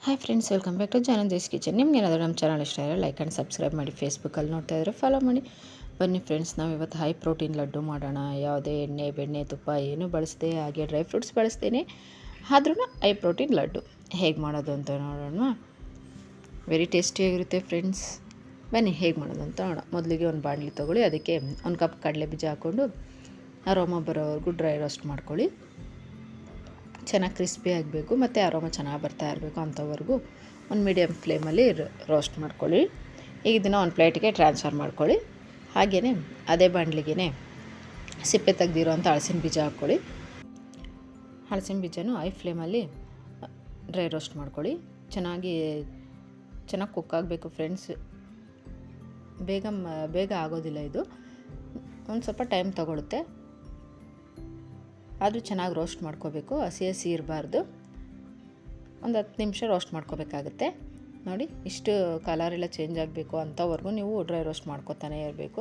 Hi friends, welcome back to Janandi's kitchen. ನಿಮ್ಗೆ ಏನಾದರೂ ನಮ್ಮ ಚಾನಲ್ ಇಷ್ಟ ಇರೋ ಲೈಕ್ ಆ್ಯಂಡ್ ಸಬ್ಸ್ಕ್ರೈಬ್ ಮಾಡಿ. ಫೇಸ್ಬುಕ್ಕಲ್ಲಿ ನೋಡ್ತಾ ಇದ್ದರೆ ಫಾಲೋ ಮಾಡಿ. ಬನ್ನಿ ಫ್ರೆಂಡ್ಸ್, ನಾವು ಇವತ್ತು ಹೈ ಪ್ರೋಟೀನ್ ಲಡ್ಡು ಮಾಡೋಣ. ಯಾವುದೇ ಎಣ್ಣೆ ಬೆಣ್ಣೆ ತುಪ್ಪ ಏನೂ ಬಳಸದೆ, ಹಾಗೆ ಡ್ರೈ ಫ್ರೂಟ್ಸ್ ಬಳಸ್ತೇನೆ, ಆದ್ರೂ ಹೈ ಪ್ರೋಟೀನ್ ಲಡ್ಡು ಹೇಗೆ ಮಾಡೋದು ಅಂತ ನೋಡೋಣ. ವೆರಿ ಟೇಸ್ಟಿಯಾಗಿರುತ್ತೆ ಫ್ರೆಂಡ್ಸ್. ಬನ್ನಿ ಹೇಗೆ ಮಾಡೋದು ಅಂತ ನೋಡೋಣ. ಮೊದಲಿಗೆ ಒಂದು ಬಾಣಲಿ ತೊಗೊಳ್ಳಿ, ಅದಕ್ಕೆ 1 ಕಪ್ ಕಡಲೆ ಬೀಜ ಹಾಕ್ಕೊಂಡು ಅರೋಮ ಬರೋವರೆಗೂ ಡ್ರೈ ರೋಸ್ಟ್ ಮಾಡ್ಕೊಳ್ಳಿ. ಚೆನ್ನಾಗಿ ಕ್ರಿಸ್ಪಿ ಆಗಬೇಕು ಮತ್ತು ಅರೋಮ ಚೆನ್ನಾಗಿ ಬರ್ತಾ ಇರಬೇಕು ಅಂಥವರೆಗೂ ಒಂದು ಮೀಡಿಯಮ್ ಫ್ಲೇಮಲ್ಲಿ ರೋಸ್ಟ್ ಮಾಡ್ಕೊಳ್ಳಿ. ಈಗ ಇದನ್ನು ಒಂದು ಪ್ಲೇಟಿಗೆ ಟ್ರಾನ್ಸ್ಫರ್ ಮಾಡ್ಕೊಳ್ಳಿ. ಹಾಗೆಯೇ ಅದೇ ಬಾಣಲಿಗೆ ಸಿಪ್ಪೆ ತೆಗೆದಿರೋ ಅಂಥ ಹಲಸಿನ ಬೀಜ ಹಾಕ್ಕೊಳ್ಳಿ. ಹಲಸಿನ ಬೀಜನೂ ಹೈ ಫ್ಲೇಮಲ್ಲಿ ಡ್ರೈ ರೋಸ್ಟ್ ಮಾಡ್ಕೊಳ್ಳಿ. ಚೆನ್ನಾಗಿ ಕುಕ್ ಆಗಬೇಕು ಫ್ರೆಂಡ್ಸ್. ಬೇಗ ಆಗೋದಿಲ್ಲ ಇದು, ಒಂದು ಸ್ವಲ್ಪ ಟೈಮ್ ತಗೊಳುತ್ತೆ. ಆದರೂ ಚೆನ್ನಾಗಿ ರೋಸ್ಟ್ ಮಾಡ್ಕೋಬೇಕು, ಹಸಿ ಇರಬಾರ್ದು. ಒಂದು 10 ನಿಮಿಷ ರೋಸ್ಟ್ ಮಾಡ್ಕೋಬೇಕಾಗುತ್ತೆ. ನೋಡಿ, ಇಷ್ಟು ಕಲರ್ ಎಲ್ಲ ಚೇಂಜ್ ಆಗಬೇಕು ಅಂಥವರೆಗೂ ನೀವು ಡ್ರೈ ರೋಸ್ಟ್ ಮಾಡ್ಕೋತಾನೆ ಇರಬೇಕು.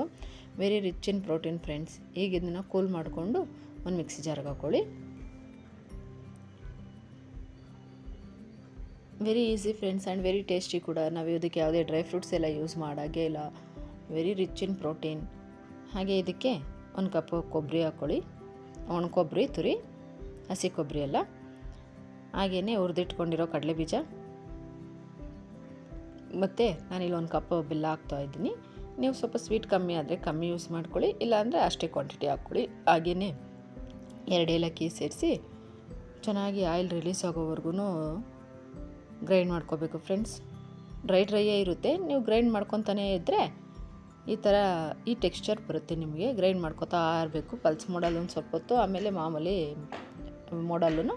Very rich in protein friends. ಈಗ ಇದನ್ನು ಕೂಲ್ ಮಾಡಿಕೊಂಡು ಒಂದು ಮಿಕ್ಸಿ ಜಾರ್ಗೆ ಹಾಕ್ಕೊಳ್ಳಿ. Very easy friends and very tasty ಕೂಡ. ನಾವು ಇದಕ್ಕೆ ಯಾವುದೇ ಡ್ರೈ ಫ್ರೂಟ್ಸ್ ಎಲ್ಲ ಯೂಸ್ ಮಾಡೋಂಗೇ ಇಲ್ಲ. Very rich in protein. ಹಾಗೆ ಇದಕ್ಕೆ 1 ಕಪ್ ಕೊಬ್ಬರಿ ಹಾಕ್ಕೊಳ್ಳಿ. ಒಣ ಕೊಬ್ಬರಿ ತುರಿ, ಹಸಿ ಕೊಬ್ಬರಿ ಎಲ್ಲ. ಹಾಗೆಯೇ ಹುರಿದಿಟ್ಕೊಂಡಿರೋ ಕಡಲೆ ಬೀಜ, ಮತ್ತು ನಾನಿಲ್ಲಿ 1 ಕಪ್ ಬೆಲ್ಲ ಹಾಕ್ತಾಯಿದ್ದೀನಿ. ನೀವು ಸ್ವಲ್ಪ ಸ್ವೀಟ್ ಕಮ್ಮಿ ಆದರೆ ಕಮ್ಮಿ ಯೂಸ್ ಮಾಡ್ಕೊಳ್ಳಿ, ಇಲ್ಲಾಂದರೆ ಅಷ್ಟೇ ಕ್ವಾಂಟಿಟಿ ಹಾಕ್ಕೊಳ್ಳಿ. ಹಾಗೆಯೇ 2 ಏಲಕ್ಕಿ ಸೇರಿಸಿ ಚೆನ್ನಾಗಿ ಆಯಿಲ್ ರಿಲೀಸ್ ಆಗೋವರೆಗೂ ಗ್ರೈಂಡ್ ಮಾಡ್ಕೋಬೇಕು ಫ್ರೆಂಡ್ಸ್. ಡ್ರೈಯೇ ಇರುತ್ತೆ, ನೀವು ಗ್ರೈಂಡ್ ಮಾಡ್ಕೊತಾನೇ ಇದ್ದರೆ ಈ ಟೆಕ್ಸ್ಚರ್ ಬರುತ್ತೆ ನಿಮಗೆ. ಗ್ರೈಂಡ್ ಮಾಡ್ಕೊತಾ ಇರಬೇಕು ಪಲ್ಸ್ ಮೋಡಲ್ಲಿ ಒಂದು ಸ್ವಲ್ಪ ಹೊತ್ತು, ಆಮೇಲೆ ಮಾಮೂಲಿ ಮೋಡಲ್ಲೂ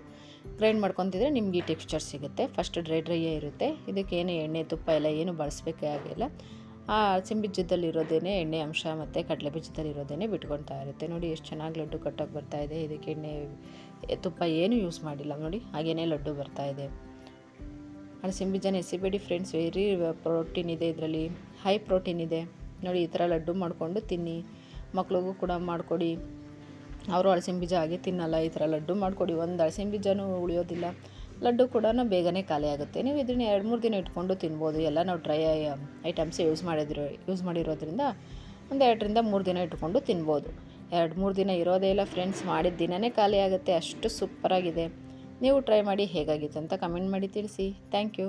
ಗ್ರೈಂಡ್ ಮಾಡ್ಕೊತಿದ್ರೆ ನಿಮ್ಗೆ ಈ ಟೆಕ್ಸ್ಚರ್ ಸಿಗುತ್ತೆ. ಫಸ್ಟ್ ಡ್ರೈಯೇ ಇರುತ್ತೆ. ಇದಕ್ಕೇನು ಎಣ್ಣೆ ತುಪ್ಪ ಎಲ್ಲ ಏನು ಬಳಸಬೇಕೇ ಆಗಿಲ್ಲ. ಆ ಹಲಸಿನ ಬೀಜದಲ್ಲಿರೋದೇ ಎಣ್ಣೆ ಅಂಶ ಮತ್ತು ಕಡಲೆ ಬೀಜದಲ್ಲಿರೋದೇ ಬಿಟ್ಕೊಳ್ತಾ ಇರುತ್ತೆ. ನೋಡಿ ಎಷ್ಟು ಚೆನ್ನಾಗಿ ಲಡ್ಡು ಕಟ್ಟೋಕೆ ಬರ್ತಾಯಿದೆ. ಇದಕ್ಕೆ ಎಣ್ಣೆ ತುಪ್ಪ ಏನು ಯೂಸ್ ಮಾಡಿಲ್ಲ ನೋಡಿ, ಹಾಗೆಯೇ ಲಡ್ಡು ಬರ್ತಾಯಿದೆ. ಹಲಸಿನ ಬೀಜನ ಎಸಿಬೇಡಿ ಫ್ರೆಂಡ್ಸ್. ವೆರಿ ಪ್ರೋಟೀನ್ ಇದೆ ಇದರಲ್ಲಿ, ಹೈ ಪ್ರೋಟೀನ್ ಇದೆ. ನೋಡಿ, ಈ ಥರ ಲಡ್ಡು ಮಾಡಿಕೊಂಡು ತಿನ್ನಿ. ಮಕ್ಳಿಗೂ ಕೂಡ ಮಾಡಿಕೊಡಿ. ಅವರು ಹಲಸಿನ ಬೀಜ ಹಾಗೆ ತಿನ್ನಲ್ಲ. ಈ ಥರ ಲಡ್ಡು ಮಾಡಿಕೊಡಿ. ಒಂದು ಹಲಸಿನ ಬೀಜನೂ ಉಳಿಯೋದಿಲ್ಲ. ಲಡ್ಡು ಕೂಡ ಬೇಗನೆ ಖಾಲಿ ಆಗುತ್ತೆ. ನೀವು ಇದನ್ನು 2-3 ದಿನ ಇಟ್ಕೊಂಡು ತಿನ್ಬೋದು. ಎಲ್ಲ ನಾವು ಡ್ರೈ ಐಟಮ್ಸ್ ಯೂಸ್ ಮಾಡಿರೋದ್ರಿಂದ ಒಂದು 2-3 ದಿನ ಇಟ್ಕೊಂಡು ತಿನ್ಬೋದು. 2-3 ದಿನ ಇರೋದೇ ಇಲ್ಲ ಫ್ರೆಂಡ್ಸ್. ಮಾಡಿದ ದಿನವೇ ಖಾಲಿ ಆಗುತ್ತೆ. ಅಷ್ಟು ಸೂಪರಾಗಿದೆ. ನೀವು ಟ್ರೈ ಮಾಡಿ ಹೇಗಾಗಿತ್ತು ಅಂತ ಕಮೆಂಟ್ ಮಾಡಿ ತಿಳಿಸಿ. Thank you.